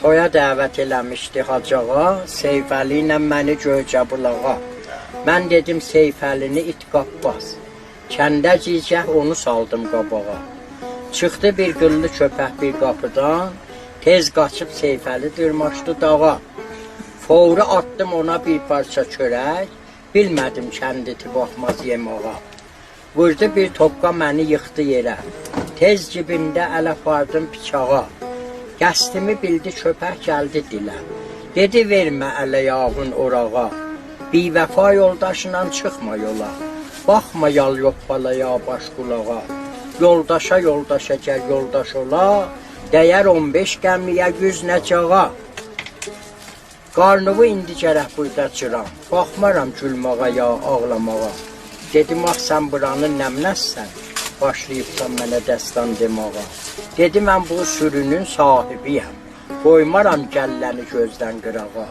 toya dəvət eləmişdi Hacı ağa, Seyfəli ilə məni Göycəbulağa. Mən dedim Seyfəlini it qabbaz, kəndə cicəh onu saldım qabağa. Çıxdı bir qıllı köpək bir qapıdan, tez qaçıb Seyfəli dırmaşdı dağa. Fovru atdım ona bir parça çörək, bilmədim kənditi baxmaz yemağa. Vurdu bir toqqa məni yıxdı yerə, tez cibində əl apardım bıçağa. Qəstimi bildi köpək gəldi dilə, dedi vermə ələ yağın orağa. Bivəfa yoldaşla çıxma yola, baxma yal yoxbalaya baş qulağa. Yoldaşa gəl yoldaş ola, dəyər 15 qəmiyə 100 nəcağa. Qarnıvı indi gərək burada çıram, baxmaram gülmağa ya ağlamağa. Dedim ax sən buranı nəmləsən, başlayıbsan mənə dəstan demağa. Dedi mən bu sürünün sahibiyəm, qoymaram gəlləni gözdən qırağa.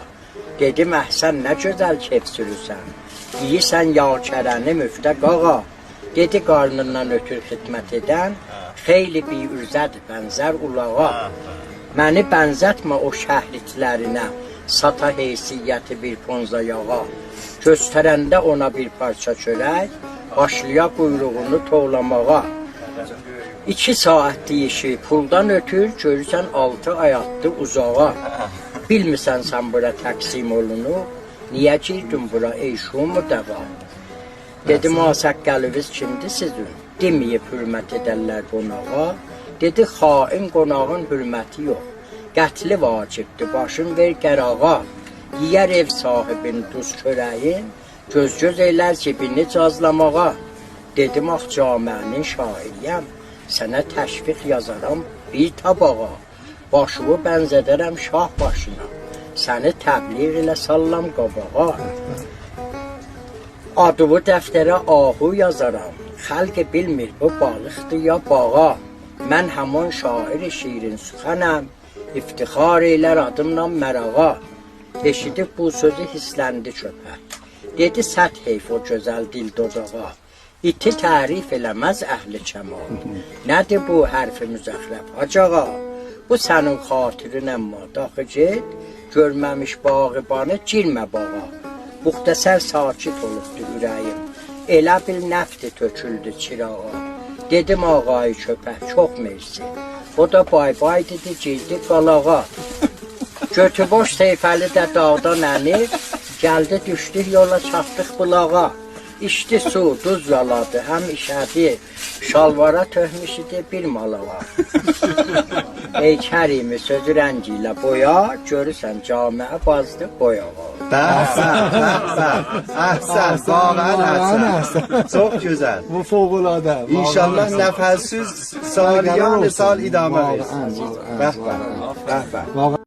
Dedim əhsən nə gözəl kef sürüsən, yiyirsən yağ kərəni müftə qağa. Dedi qarnından ötür xidmət edən, xeyli bir ürzədir bənzər ulağa. Məni bənzətmə o şəhritlərinə, sata heysiyyəti bir ponza yağa. Göstərəndə ona bir parça çörək, başlaya quyruğunu toğlamağa. 2 saatli işi puldan ötür, görürsən 6 ay atdı uzağa. Bilmirsən sən bura təqsim olunu, niyə girdin bura ey şumu dəva? Dedim asəqqəliviz kimdir sizin? Deməyib hürmət edərlər qonağa. Dedi xain qonağın hürməti yox, qətli vacibdir, başın ver qərağa. Yiyər ev sahibin duz çörəyin, göz eylər cibini cazlamağa. Dedim ax camiənin şairiyəm, sənə təşviq yazaram bir tabağa. Başımı bənzədərəm şah başına, səni təbliğ ilə sallam qabağa. Adımı dəftərə ahu yazaram, xəlqi bilmir bu balıqdır ya bağa. Mən həman şair şirin süxənəm, iftixar eylər adımla mərağa. Eşidib bu sözü hissləndi köpək, dedi sət heyf o gözəl dil dodağa. İti tərif eləməz əhli kəmal, nədir bu hərfi müzəxrəf Hacı ağa? Bu sənin xatirin əmma daxı get, görməmiş bağıbanı girmə bağa. Muxtəsər sakit olubdur ürəyim, elə bil nəfti töküldü çirağa. Dedim ağayı köpək çox mersi, o da bay bay dedi girdi qalağa. Götüboş Seyfəli də dağdan ənir, gəldi düşdük yola çatdıq bulağa. İçdi su, duz yaladı, həm işədi, şalvara töhmüş idi bir malağa. Ey kərimi sözü rəngi ilə boya, görürsən camiə bazdı boyağa. Əhsən, bağən əhsən. Çox gözəl. Bu fövqəladə. İnşallah nəfəssiz saliyan sal idamə versin. Bəh.